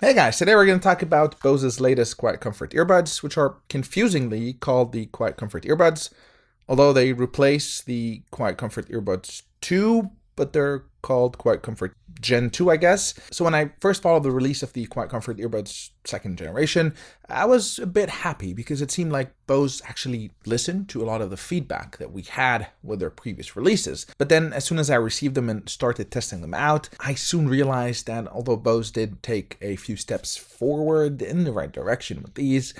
Hey guys, today we're going to talk about Bose's latest QuietComfort Earbuds, which are confusingly called the QuietComfort Earbuds, although they replace the QuietComfort Earbuds 2, but they're called QuietComfort Gen 2, I guess. So when I first followed the release of the QuietComfort Earbuds second generation, I was a bit happy because it seemed like Bose actually listened to a lot of the feedback that we had with their previous releases. But then as soon as I received them and started testing them out, I soon realized that although Bose did take a few steps forward in the right direction with these,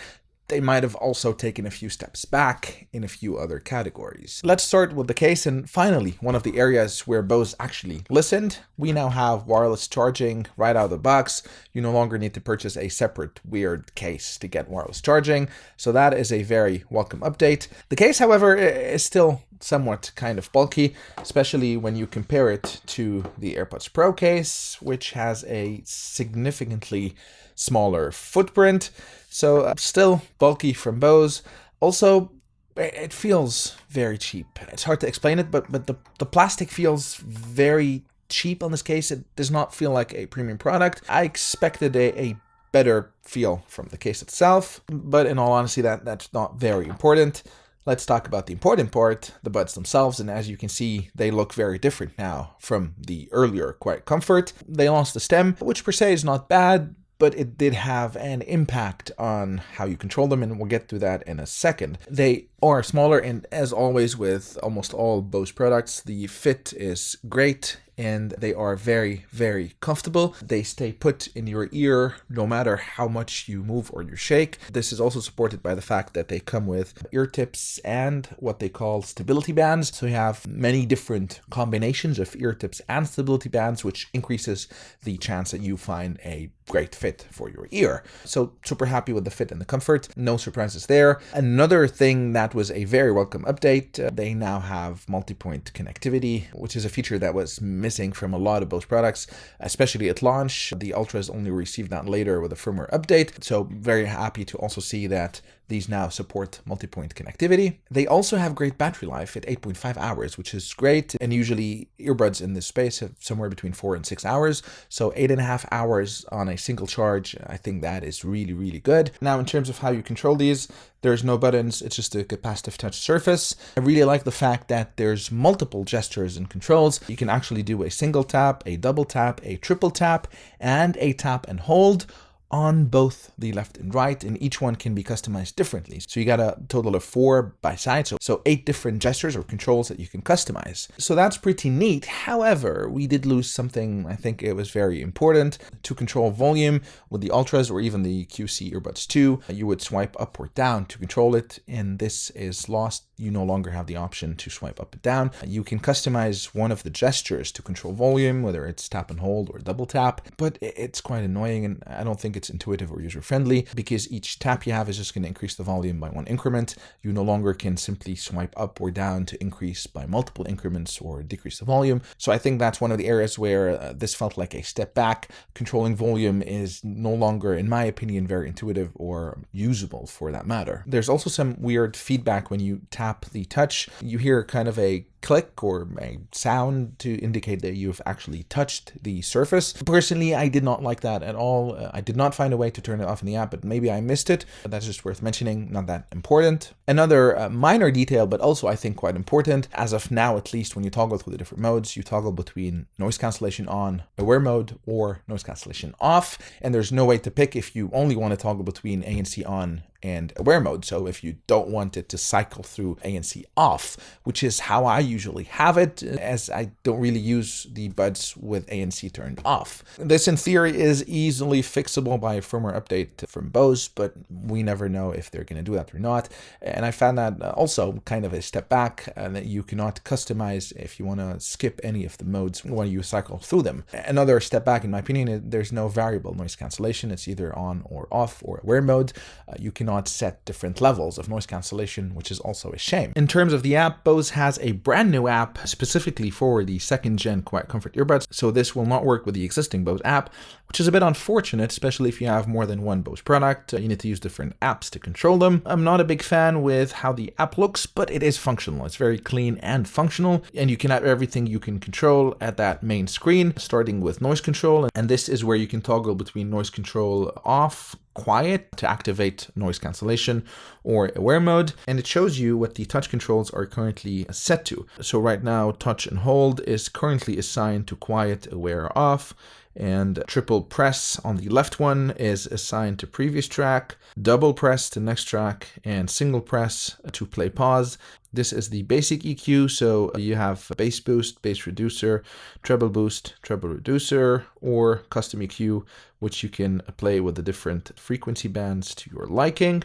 they might have also taken a few steps back in a few other categories. Let's start with the case, and finally, one of the areas where Bose actually listened. We now have wireless charging right out of the box. You no longer need to purchase a separate weird case to get wireless charging, so that is a very welcome update. The case, however, is still somewhat kind of bulky, especially when you compare it to the AirPods Pro case, which has a significantly smaller footprint. So still bulky from Bose. Also, it feels very cheap. It's hard to explain it, but the plastic feels very cheap on this case. It does not feel like a premium product. I expected a better feel from the case itself, but in all honesty, that's not very important. Let's talk about the important part, the buds themselves, and as you can see, they look very different now from the earlier QuietComfort. They lost the stem, which per se is not bad, but it did have an impact on how you control them, and we'll get to that in a second. They are smaller, and as always with almost all Bose products, the fit is great, and they are very, very comfortable. They stay put in your ear no matter how much you move or you shake. This is also supported by the fact that they come with ear tips and what they call stability bands. So you have many different combinations of ear tips and stability bands, which increases the chance that you find a great fit for your ear. So super happy with the fit and the comfort. No surprises there. Another thing that was a very welcome update, they now have multi-point connectivity, which is a feature that was missing from a lot of Bose products, especially at launch. The Ultras only received that later with a firmware update. So very happy to also see that these now support multi-point connectivity. They also have great battery life at 8.5 hours, which is great. And usually earbuds in this space have somewhere between 4 and 6 hours. So 8.5 hours on a single charge, I think that is really, really good. Now, in terms of how you control these, there's no buttons, it's just a capacitive touch surface. I really like the fact that there's multiple gestures and controls. You can actually do a single tap, a double tap, a triple tap, and a tap and hold on both the left and right, and each one can be customized differently. So you got a total of 4 by side, so 8 different gestures or controls that you can customize. So that's pretty neat. However, we did lose something I think it was very important. To control volume with the Ultras or even the QC Earbuds 2, you would swipe up or down to control it, and this is lost. You no longer have the option to swipe up and down. You can customize one of the gestures to control volume, whether it's tap and hold or double tap, but it's quite annoying, and I don't think it's intuitive or user-friendly because each tap you have is just going to increase the volume by one increment. You no longer can simply swipe up or down to increase by multiple increments or decrease the volume. So I think that's one of the areas where this felt like a step back. Controlling volume is no longer, in my opinion, very intuitive or usable for that matter. There's also some weird feedback when you tap the touch. You hear kind of a click or a sound to indicate that you've actually touched the surface. Personally, I did not like that at all. I did not find a way to turn it off in the app, but maybe I missed it. That's just worth mentioning, not that important. Another minor detail, but also I think quite important, as of now at least, when you toggle through the different modes, you toggle between noise cancellation on, aware mode, or noise cancellation off, and there's no way to pick if you only want to toggle between ANC on and aware mode. So if you don't want it to cycle through ANC off, which is how I usually have it, as I don't really use the buds with ANC turned off. This in theory is easily fixable by a firmware update from Bose, but we never know if they're going to do that or not. And I found that also kind of a step back, that you cannot customize if you want to skip any of the modes when you cycle through them. Another step back, in my opinion, is there's no variable noise cancellation. It's either on or off or aware mode. You can not set different levels of noise cancellation, which is also a shame. In terms of the app, Bose has a brand new app specifically for the second gen QuietComfort earbuds, so this will not work with the existing Bose app, which is a bit unfortunate, especially if you have more than one Bose product. You need to use different apps to control them. I'm not a big fan with how the app looks, but it is functional. It's very clean and functional, and you can have everything you can control at that main screen, starting with noise control, and this is where you can toggle between noise control off, quiet to activate noise cancellation, or aware mode, and it shows you what the touch controls are currently set to. So right now, touch and hold is currently assigned to quiet, aware, off, and triple press on the left one is assigned to previous track, double press to next track, and single press to play pause. This is the basic EQ, so you have bass boost, bass reducer, treble boost, treble reducer, or custom EQ, which you can play with the different frequency bands to your liking.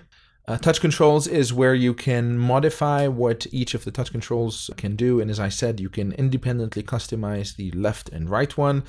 Touch controls is where you can modify what each of the touch controls can do, and as I said, you can independently customize the left and right one.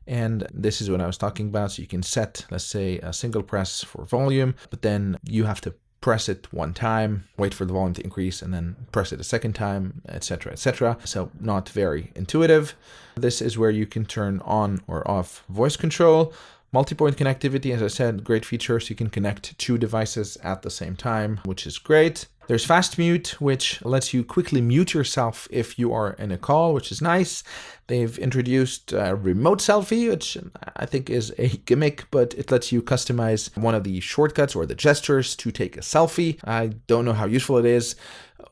And this is what I was talking about. So you can set, let's say, a single press for volume, but then you have to press it one time, wait for the volume to increase, and then press it a second time, etc., etc. So not very intuitive. This is where you can turn on or off voice control. Multi-point connectivity, as I said, great feature. So you can connect two devices at the same time, which is great. There's fast mute, which lets you quickly mute yourself if you are in a call, which is nice. They've introduced a remote selfie, which I think is a gimmick, but it lets you customize one of the shortcuts or the gestures to take a selfie. I don't know how useful it is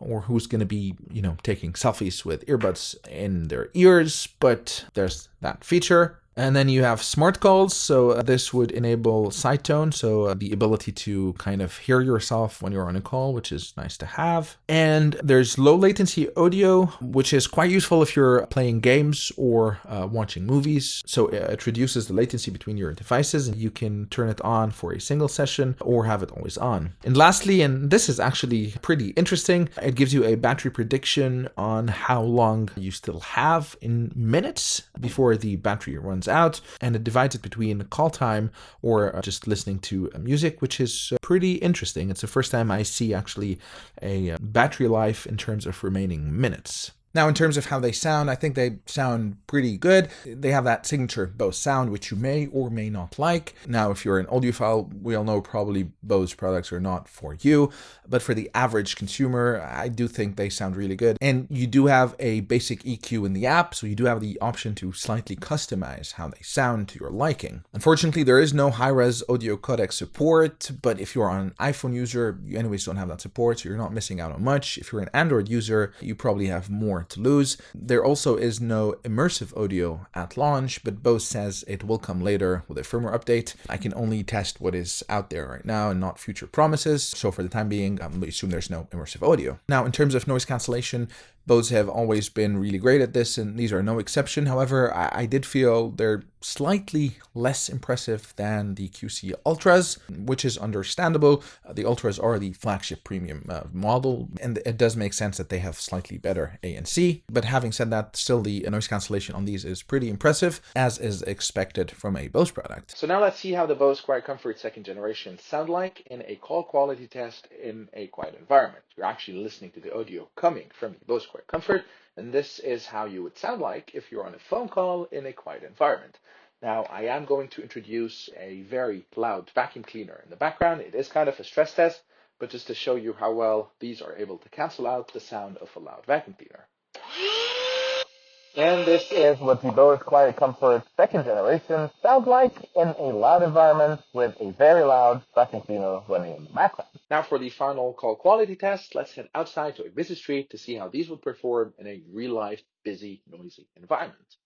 or who's going to be, taking selfies with earbuds in their ears, but there's that feature. And then you have smart calls, so this would enable side tone, so the ability to kind of hear yourself when you're on a call, which is nice to have. And there's low latency audio, which is quite useful if you're playing games or watching movies. So it reduces the latency between your devices, and you can turn it on for a single session or have it always on. And lastly, and this is actually pretty interesting, it gives you a battery prediction on how long you still have in minutes before the battery runs out, and it divides it between call time or just listening to music, which is pretty interesting. It's the first time I see actually a battery life in terms of remaining minutes. Now, in terms of how they sound, I think they sound pretty good. They have that signature Bose sound, which you may or may not like. Now, if you're an audiophile, we all know probably Bose products are not for you. But for the average consumer, I do think they sound really good. And you do have a basic EQ in the app, so you do have the option to slightly customize how they sound to your liking. Unfortunately, there is no high-res audio codec support, but if you're an iPhone user, you anyways don't have that support, so you're not missing out on much. If you're an Android user, you probably have more to lose. There also is no immersive audio at launch, but Bose says it will come later with a firmware update. I can only test what is out there right now and not future promises. So for the time being, I assume there's no immersive audio. Now, in terms of noise cancellation, Bose have always been really great at this, and these are no exception. However, I did feel they're slightly less impressive than the QC Ultras, which is understandable. The Ultras are the flagship premium model, and it does make sense that they have slightly better ANC. But having said that, still the noise cancellation on these is pretty impressive, as is expected from a Bose product. So now let's see how the Bose QuietComfort second generation sound like in a call quality test in a quiet environment. You're actually listening to the audio coming from the Bose QuietComfort, and this is how you would sound like if you're on a phone call in a quiet environment. Now, I am going to introduce a very loud vacuum cleaner in the background. It is kind of a stress test, but just to show you how well these are able to cancel out the sound of a loud vacuum cleaner. And this is what the Bose QuietComfort second generation sounds like in a loud environment with a very loud vacuum cleaner running in the background. Now for the final call quality test, let's head outside to a busy street to see how these would perform in a real-life, busy, noisy environment.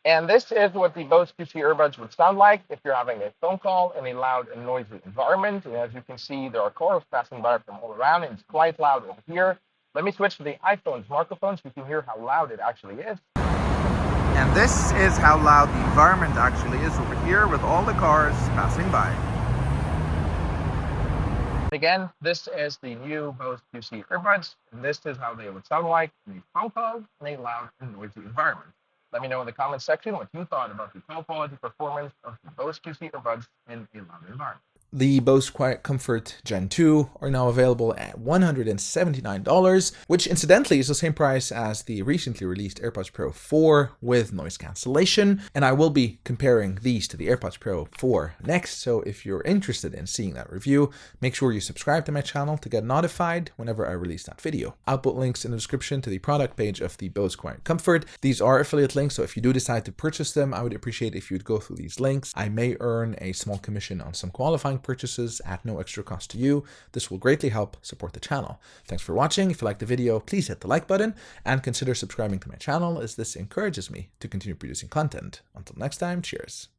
And this is what the Bose QC earbuds would sound like if you're having a phone call in a loud and noisy environment. And as you can see, there are cars passing by from all around, and it's quite loud over here. Let me switch to the iPhone's microphone so you can hear how loud it actually is. And this is how loud the environment actually is over here with all the cars passing by. Again, this is the new Bose QC earbuds, and this is how they would sound like in a phone call in a loud and noisy environment. Let me know in the comments section what you thought about the call quality performance of the Bose QC earbuds in a loud environment. The Bose QuietComfort Gen 2 are now available at $179, which incidentally is the same price as the recently released AirPods Pro 4 with noise cancellation, and I will be comparing these to the AirPods Pro 4 next, so if you're interested in seeing that review, make sure you subscribe to my channel to get notified whenever I release that video. I'll put links in the description to the product page of the Bose QuietComfort. These are affiliate links, so if you do decide to purchase them, I would appreciate if you'd go through these links. I may earn a small commission on some qualifying purchases at no extra cost to you. This will greatly help support the channel. Thanks for watching. If you liked the video, please hit the like button and consider subscribing to my channel, as this encourages me to continue producing content. Until next time, cheers.